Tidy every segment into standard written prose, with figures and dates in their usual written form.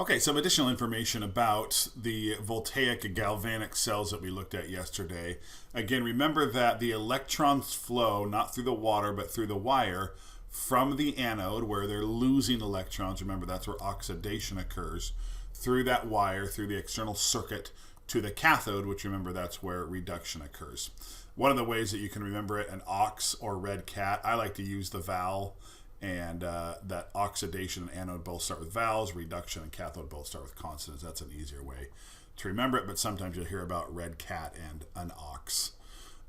Okay, some additional information about the voltaic galvanic cells that we looked at yesterday. Again, remember that the electrons flow not through the water but through the wire from the anode where they're losing electrons. Remember, that's where oxidation occurs, through that wire, through the external circuit to the cathode, which remember that's where reduction occurs. One of the ways that you can remember it, an ox or red cat, I like to use the vowel. And that oxidation and anode both start with vowels, reduction and cathode both start with consonants. That's an easier way to remember it, but sometimes you'll hear about red cat and an ox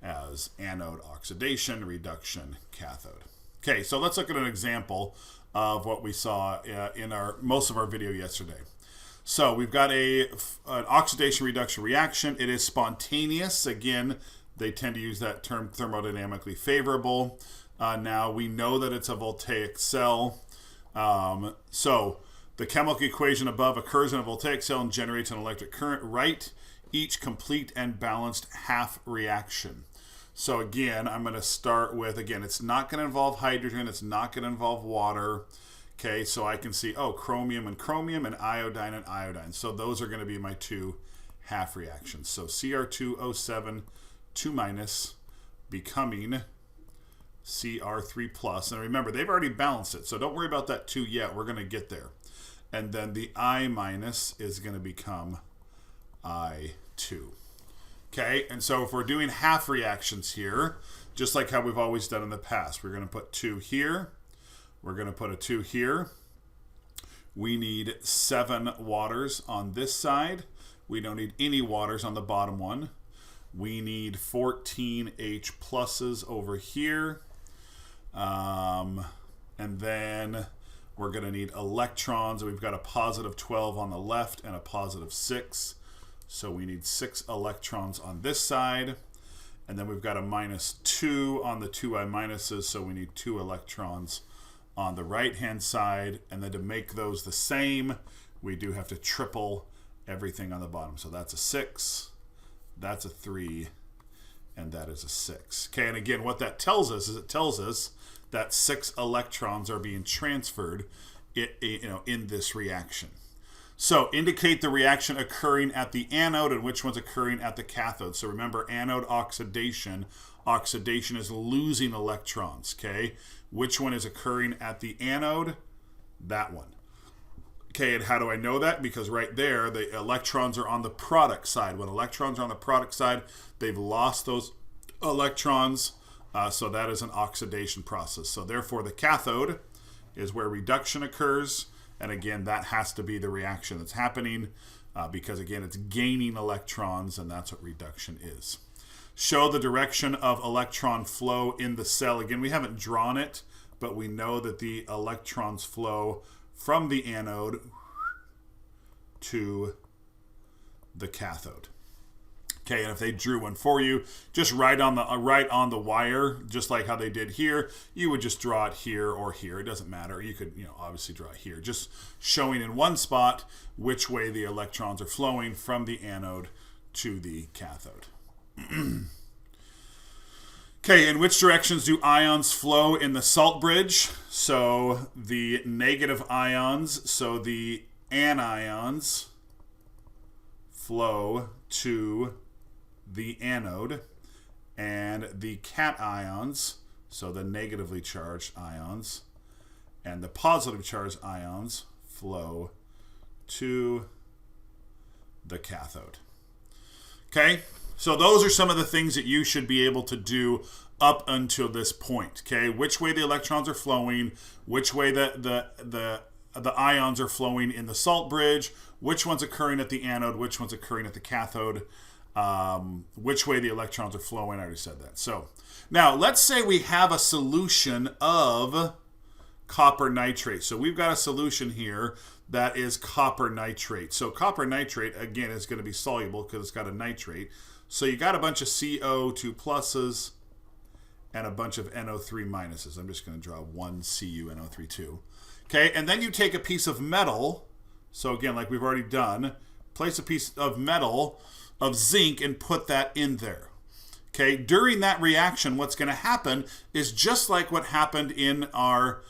as anode oxidation, reduction, cathode. Okay, so let's look at an example of what we saw in most of our video yesterday. So we've got an oxidation reduction reaction. It is spontaneous. Again, they tend to use that term thermodynamically favorable. Now we know that it's a voltaic cell. So the chemical equation above occurs in a voltaic cell and generates an electric current. Write each complete and balanced half reaction. So again, I'm going to start with, again, it's not going to involve hydrogen. It's not going to involve water. Okay, so I can see, chromium and iodine and iodine. So those are going to be my two half reactions. So Cr2O7, 2 minus, becoming Cr3 plus. And remember, they've already balanced it, so don't worry about that 2 yet. We're going to get there. And then the I minus is going to become I2. Okay, and so if we're doing half reactions here, just like how we've always done in the past, we're going to put 2 here. We're going to put a 2 here. We need 7 waters on this side. We don't need any waters on the bottom one. We need 14 H pluses over here. And then we're going to need electrons. We've got a positive 12 on the left and a positive 6. So we need 6 electrons on this side. And then we've got a minus 2 on the 2I minuses. So we need 2 electrons on the right-hand side. And then to make those the same, we do have to triple everything on the bottom. So that's a 6. That's a 3, and that is a 6. Okay, and again, what that tells us is it tells us that 6 electrons are being transferred in this reaction. So indicate the reaction occurring at the anode and which one's occurring at the cathode. So remember, anode oxidation. Oxidation is losing electrons, okay? Which one is occurring at the anode? That one. Okay, and how do I know that? Because right there, the electrons are on the product side. When electrons are on the product side, they've lost those electrons, so that is an oxidation process. So therefore, the cathode is where reduction occurs, and again, that has to be the reaction that's happening, because again, it's gaining electrons, and that's what reduction is. Show the direction of electron flow in the cell. Again, we haven't drawn it, but we know that the electrons flow from the anode to the cathode. Okay, and if they drew one for you, just right on the wire, just like how they did here, you would just draw it here or here. It doesn't matter. You could, obviously draw it here, just showing in one spot which way the electrons are flowing from the anode to the cathode. Okay, in which directions do ions flow in the salt bridge? So the negative ions, so the anions flow to the anode, and the cations, so the negatively charged ions, and the positively charged ions flow to the cathode. Okay? So those are some of the things that you should be able to do up until this point. Okay, which way the electrons are flowing, which way the ions are flowing in the salt bridge, which one's occurring at the anode, which one's occurring at the cathode, which way the electrons are flowing. I already said that. So now let's say we have a solution of copper nitrate. So we've got a solution here that is copper nitrate. So copper nitrate, again, is going to be soluble because it's got a nitrate. So you got a bunch of CO2 pluses and a bunch of NO3 minuses. I'm just going to draw one CuNO3 Okay, and then you take a piece of metal. So again, like we've already done, place a piece of metal of zinc and put that in there. Okay, during that reaction, what's going to happen is just like what happened in our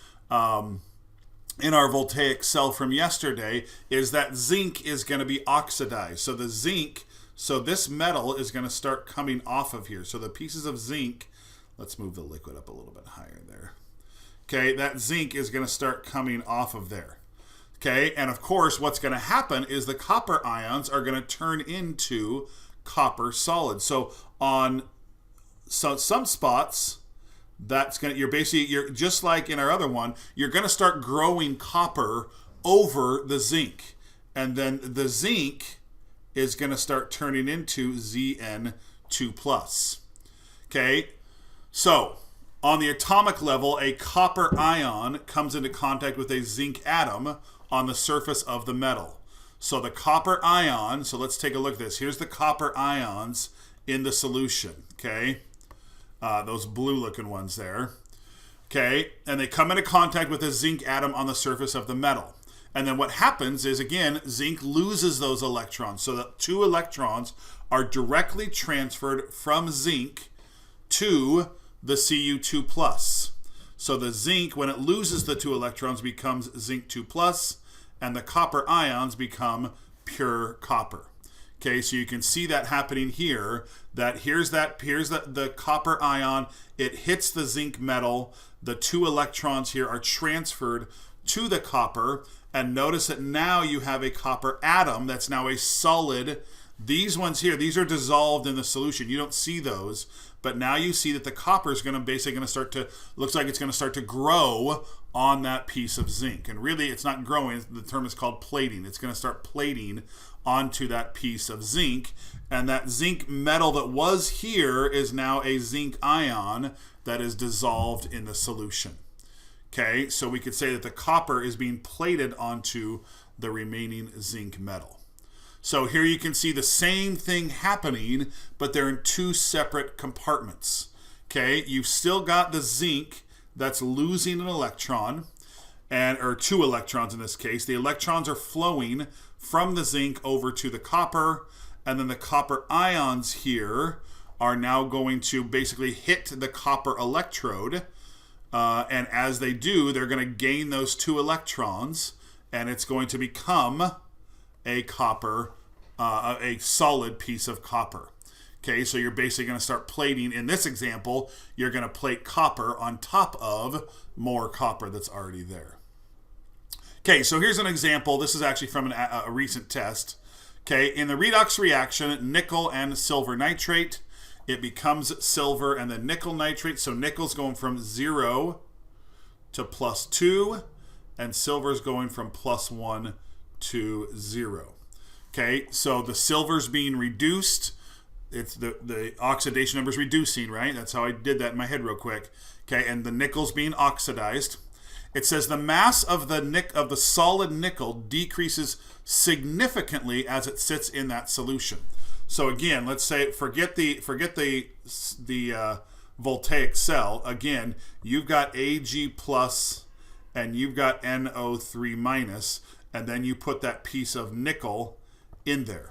in our voltaic cell from yesterday is that zinc is going to be oxidized. So the zinc, so this metal is going to start coming off of here. So the pieces of zinc, let's move the liquid up a little bit higher there. Okay, that zinc is going to start coming off of there. Okay, and of course what's going to happen is the copper ions are going to turn into copper solids. So on some spots, you're just like in our other one, you're going to start growing copper over the zinc. And then the zinc is going to start turning into Zn2+. Okay, so on the atomic level, a copper ion comes into contact with a zinc atom on the surface of the metal. So the copper ion, so let's take a look at this. Here's the copper ions in the solution, okay? Those blue looking ones there. Okay, and they come into contact with a zinc atom on the surface of the metal. And then what happens is, again, zinc loses those electrons. So the 2 electrons are directly transferred from zinc to the Cu2+. So the zinc, when it loses the 2 electrons, becomes zinc 2+, and the copper ions become pure copper. Okay, so you can see that happening here, that here's the copper ion, it hits the zinc metal, the 2 electrons here are transferred to the copper, and notice that now you have a copper atom that's now a solid. These ones here, these are dissolved in the solution. You don't see those, but now you see that the copper is basically going to start to, looks like it's going to start to grow on that piece of zinc. And really, it's not growing. The term is called plating. It's going to start plating onto that piece of zinc. And that zinc metal that was here is now a zinc ion that is dissolved in the solution. Okay, so we could say that the copper is being plated onto the remaining zinc metal. So here you can see the same thing happening, but they're in 2 separate compartments. Okay, you've still got the zinc that's losing an electron, or 2 electrons in this case. The electrons are flowing from the zinc over to the copper, and then the copper ions here are now going to basically hit the copper electrode, and as they do, they're going to gain those 2 electrons, and it's going to become a copper, a solid piece of copper. Okay, so you're basically going to start plating. In this example, you're going to plate copper on top of more copper that's already there. Okay, so here's an example. This is actually from a recent test. Okay, in the redox reaction, nickel and silver nitrate, it becomes silver and then nickel nitrate. So nickel's going from 0 to +2, and silver's going from +1 to 0. Okay, so the silver's being reduced. It's the oxidation number is reducing, right? That's how I did that in my head real quick. Okay, and the nickel's being oxidized. It says the mass of the solid nickel decreases significantly as it sits in that solution. So again, let's say forget the voltaic cell. Again, you've got Ag plus and you've got NO3 minus, and then you put that piece of nickel in there.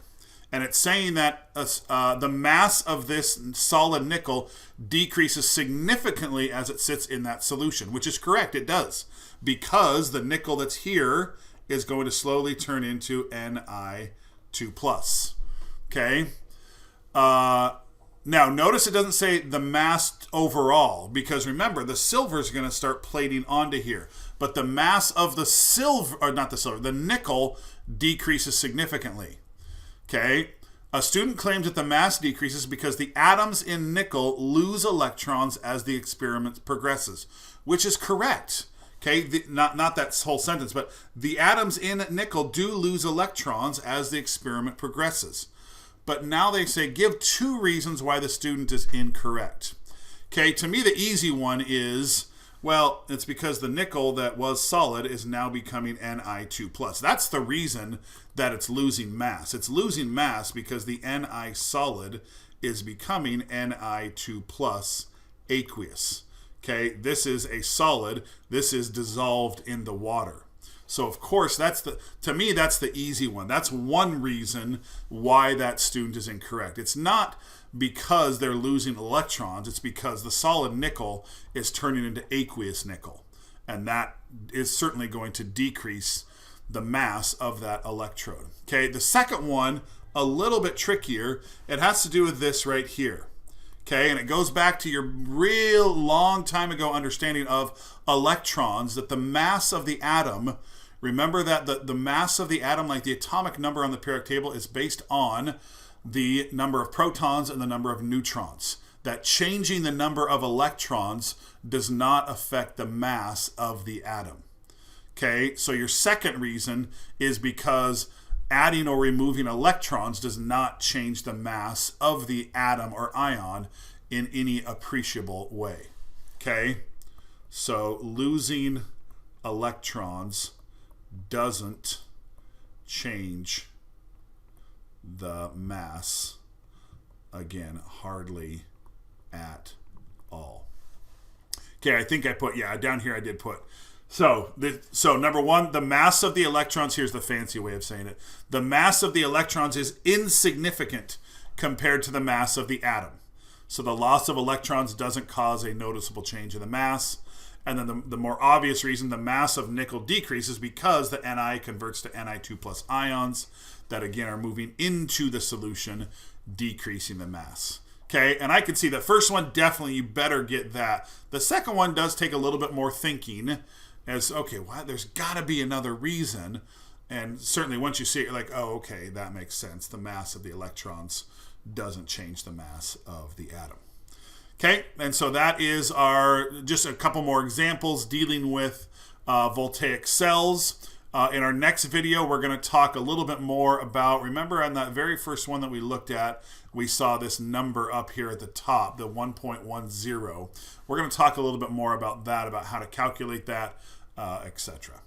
And it's saying that the mass of this solid nickel decreases significantly as it sits in that solution, which is correct. It does, because the nickel that's here is going to slowly turn into Ni2+. Okay? Now, notice it doesn't say the mass overall, because remember, the silver is going to start plating onto here. But the mass of the the nickel decreases significantly. Okay, a student claims that the mass decreases because the atoms in nickel lose electrons as the experiment progresses, which is correct. Okay, not that whole sentence, but the atoms in nickel do lose electrons as the experiment progresses. But now they say give 2 reasons why the student is incorrect. Okay, to me the easy one is, well, it's because the nickel that was solid is now becoming Ni2+. That's the reason that it's losing mass. It's losing mass because the Ni solid is becoming Ni2+ aqueous. Okay, this is a solid. This is dissolved in the water. So of course, to me, that's the easy one. That's one reason why that student is incorrect. It's not because they're losing electrons. It's because the solid nickel is turning into aqueous nickel. and that is certainly going to decrease the mass of that electrode. Okay, the second one, a little bit trickier. It has to do with this right here. Okay, and it goes back to your real long time ago understanding of electrons, that the mass of the atom, remember that the mass of the atom, like the atomic number on the periodic table, is based on the number of protons and the number of neutrons. That changing the number of electrons does not affect the mass of the atom. Okay, so your second reason is because adding or removing electrons does not change the mass of the atom or ion in any appreciable way. Okay, so losing electrons doesn't change the mass, again, hardly at all. Okay, I think I put, down here I did put. So number one, the mass of the electrons, here's the fancy way of saying it. The mass of the electrons is insignificant compared to the mass of the atom. So the loss of electrons doesn't cause a noticeable change in the mass. And then the more obvious reason, the mass of nickel decreases because the Ni converts to Ni2 plus ions that again are moving into the solution, decreasing the mass. Okay, and I can see the first one, definitely you better get that. The second one does take a little bit more thinking as, okay, well, there's got to be another reason. And certainly once you see it, you're like, oh, okay, that makes sense. The mass of the electrons doesn't change the mass of the atom. Okay, and so that is just a couple more examples dealing with voltaic cells. In our next video, we're going to talk a little bit more about, remember on that very first one that we looked at, we saw this number up here at the top, the 1.10. We're going to talk a little bit more about that, about how to calculate that, etc.